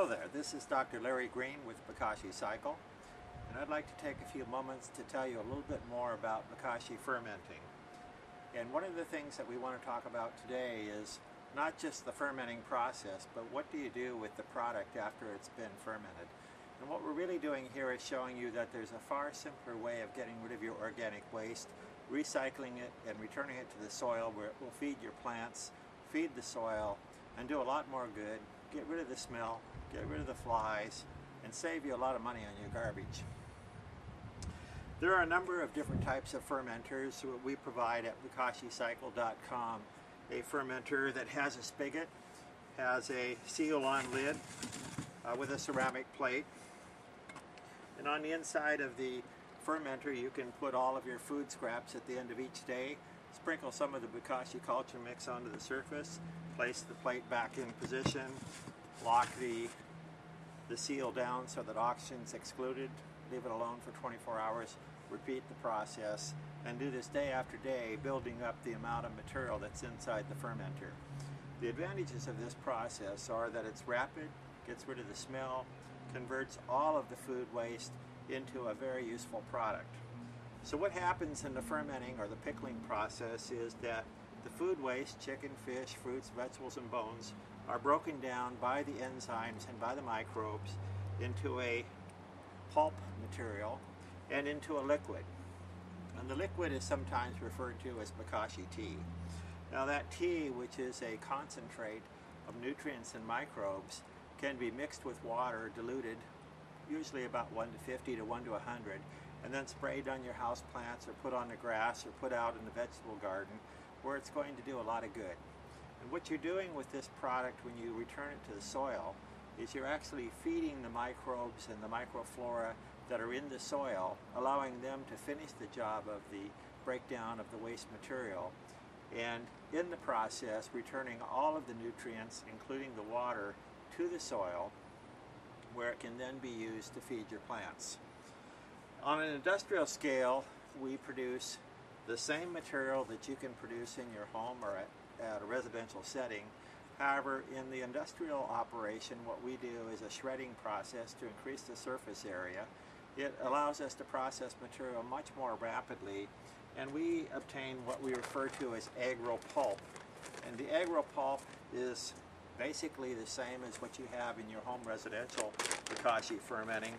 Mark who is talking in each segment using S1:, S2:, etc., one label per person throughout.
S1: Hello there, this is Dr. Larry Green with Bokashi Cycle, and I'd like to take a few moments to tell you a little bit more about Bokashi fermenting. And one of the things that we want to talk about today is not just the fermenting process, but what do you do with the product after it's been fermented. And what we're really doing here is showing you that there's a far simpler way of getting rid of your organic waste, recycling it and returning it to the soil where it will feed your plants, feed the soil, and do a lot more good, get rid of the smell, get rid of the flies, and save you a lot of money on your garbage. There are a number of different types of fermenters that we provide at BokashiCycle.com. A fermenter that has a spigot, has a seal-on lid with a ceramic plate, and on the inside of the fermenter you can put all of your food scraps at the end of each day, sprinkle some of the Bokashi culture mix onto the surface, place the plate back in position, lock the seal down so that oxygen's excluded, leave it alone for 24 hours, repeat the process, and do this day after day, building up the amount of material that's inside the fermenter. The advantages of this process are that it's rapid, gets rid of the smell, converts all of the food waste into a very useful product. So what happens in the fermenting or the pickling process is that the food waste, chicken, fish, fruits, vegetables, and bones, are broken down by the enzymes and by the microbes into a pulp material and into a liquid. And the liquid is sometimes referred to as Bokashi tea. Now that tea, which is a concentrate of nutrients and microbes, can be mixed with water, diluted, usually about 1 to 50 to 1 to 100, and then sprayed on your house plants or put on the grass or put out in the vegetable garden, where it's going to do a lot of good. And what you're doing with this product when you return it to the soil is you're actually feeding the microbes and the microflora that are in the soil, allowing them to finish the job of the breakdown of the waste material, and in the process returning all of the nutrients, including the water, to the soil where it can then be used to feed your plants. On an industrial scale, we produce the same material that you can produce in your home or at a residential setting. However, in the industrial operation, what we do is a shredding process to increase the surface area. It allows us to process material much more rapidly, and we obtain what we refer to as AgrowPulp. And the AgrowPulp is basically the same as what you have in your home residential Bokashi fermenting,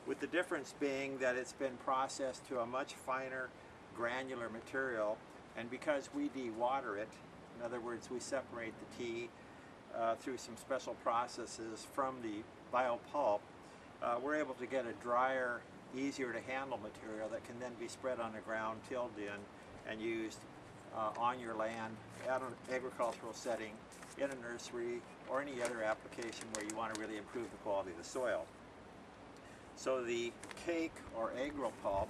S1: with the difference being that it's been processed to a much finer granular material, and because we dewater it, in other words we separate the tea through some special processes from the biopulp, we're able to get a drier, easier to handle material that can then be spread on the ground, tilled in, and used on your land, at an agricultural setting, in a nursery, or any other application where you want to really improve the quality of the soil. So the cake or AgrowPulp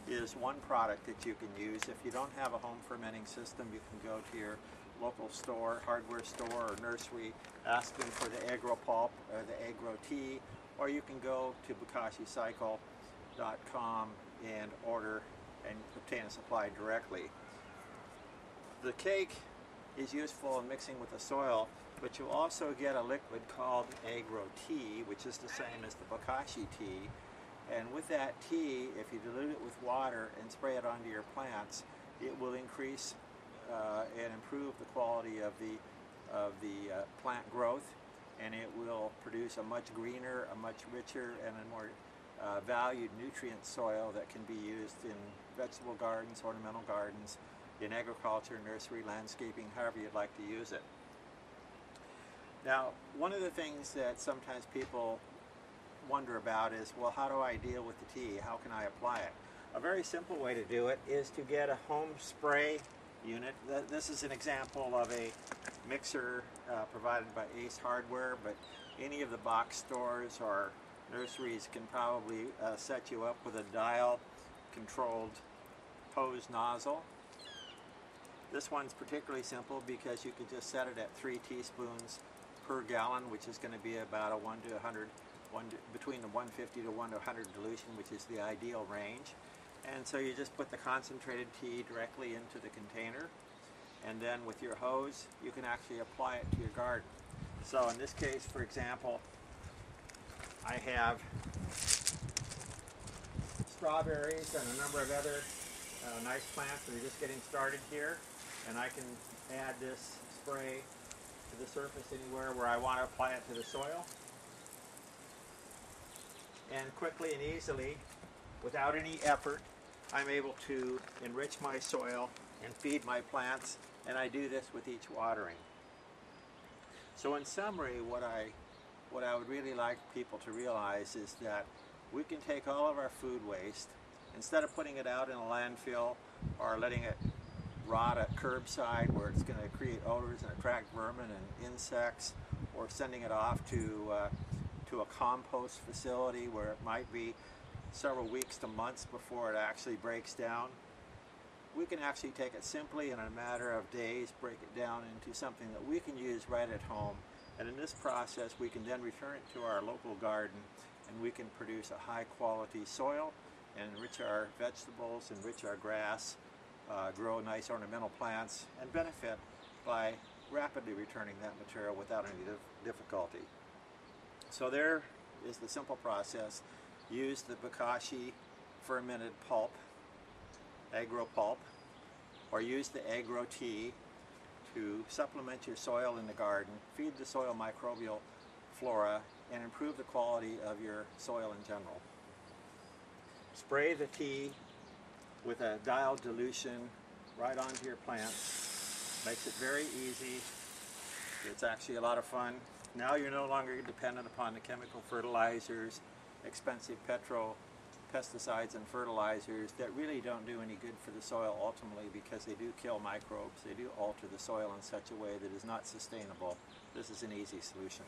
S1: is one product that you can use. If you don't have a home fermenting system, you can go to your local store, hardware store, or nursery, ask them for the AgrowPulp or the AgrowTea, or you can go to BokashiCycle.com and order and obtain a supply directly. The cake is useful in mixing with the soil, but you also get a liquid called AgrowTea, which is the same as the Bokashi tea. And with that tea, if you dilute it with water and spray it onto your plants, it will increase and improve the quality of the plant growth, and it will produce a much greener, a much richer, and a more valued nutrient soil that can be used in vegetable gardens, ornamental gardens, in agriculture, nursery, landscaping, however you'd like to use it. Now, one of the things that sometimes people wonder about is, well, how do I deal with the tea? How can I apply it? A very simple way to do it is to get a home spray unit. This is an example of a mixer provided by Ace Hardware, but any of the box stores or nurseries can probably set you up with a dial-controlled hose nozzle. This one's particularly simple because you can just set it at 3 teaspoons per gallon, which is going to be about a 1 to 100, between the 150 to 1 to 100 dilution, which is the ideal range. And so you just put the concentrated tea directly into the container, and then with your hose you can actually apply it to your garden. So in this case, for example, I have strawberries and a number of other nice plants that are just getting started here, and I can add this spray to the surface anywhere where I want to apply it to the soil. And quickly and easily, without any effort, I'm able to enrich my soil and feed my plants, and I do this with each watering. So in summary, what I would really like people to realize is that we can take all of our food waste, instead of putting it out in a landfill or letting it rot at curbside where it's going to create odors and attract vermin and insects, or sending it off to a compost facility where it might be several weeks to months before it actually breaks down. We can actually take it simply in a matter of days, break it down into something that we can use right at home, and in this process we can then return it to our local garden, and we can produce a high quality soil and enrich our vegetables, enrich our grass, grow nice ornamental plants, and benefit by rapidly returning that material without any difficulty. So there is the simple process. Use the Bokashi fermented pulp, AgrowPulp, or use the AgrowTea to supplement your soil in the garden, feed the soil microbial flora, and improve the quality of your soil in general. Spray the tea with a dialed dilution right onto your plants. Makes it very easy. It's actually a lot of fun. Now you're no longer dependent upon the chemical fertilizers, expensive pesticides and fertilizers that really don't do any good for the soil ultimately, because they do kill microbes, they do alter the soil in such a way that is not sustainable. This is an easy solution.